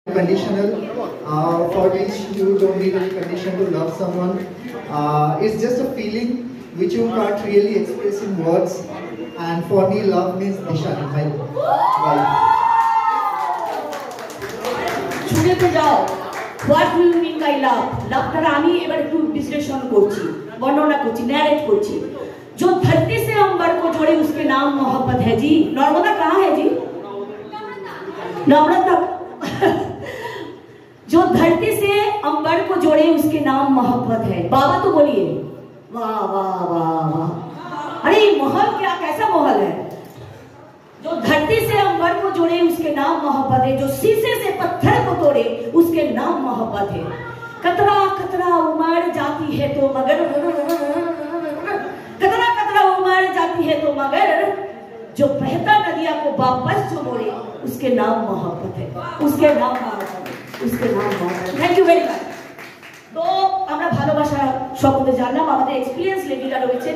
conditional for which you don't need any condition to love someone. It's just a feeling which you can't really express in words, and for me love means Dishani. Bye. শুনে তো যাও, what do you mean by love? লাভটা আমি এবার একটু বিশ্লেষণ করছি, বর্ণনা করছি, ন্যারেট করছি। जो धरती से अंबर को जोड़े उसके नाम मोहब्बत है जी। नर्मदा कहाँ है जी? नर्मदा जो धरती से अंबर को जोड़े उसके नाम मोहब्बत है। बाबा तो बोलिए वाह वाह वाह वाह। अरे महल क्या, कैसा महल है? जो धरती से अंबर को जोड़े उसके नाम मोहब्बत है, जो शीशे से पत्थर को तोड़े उसके नाम मोहब्बत है। कतरा कतरा उमड़ जाती है तो मगर, कतरा कतरा उमड़ जाती है तो मगर, जो बहता नदिया को वापस जो मोड़े उसके नाम मोहब्बत है, उसके नाम मोहब्बत है, उसके नाम मोहब्बत। Thank you very much. तो আমরা ভালোবাসা সম্বন্ধে জানলাম, আমাদের এক্সপেরিয়েন্স লেডিরা রয়েছে।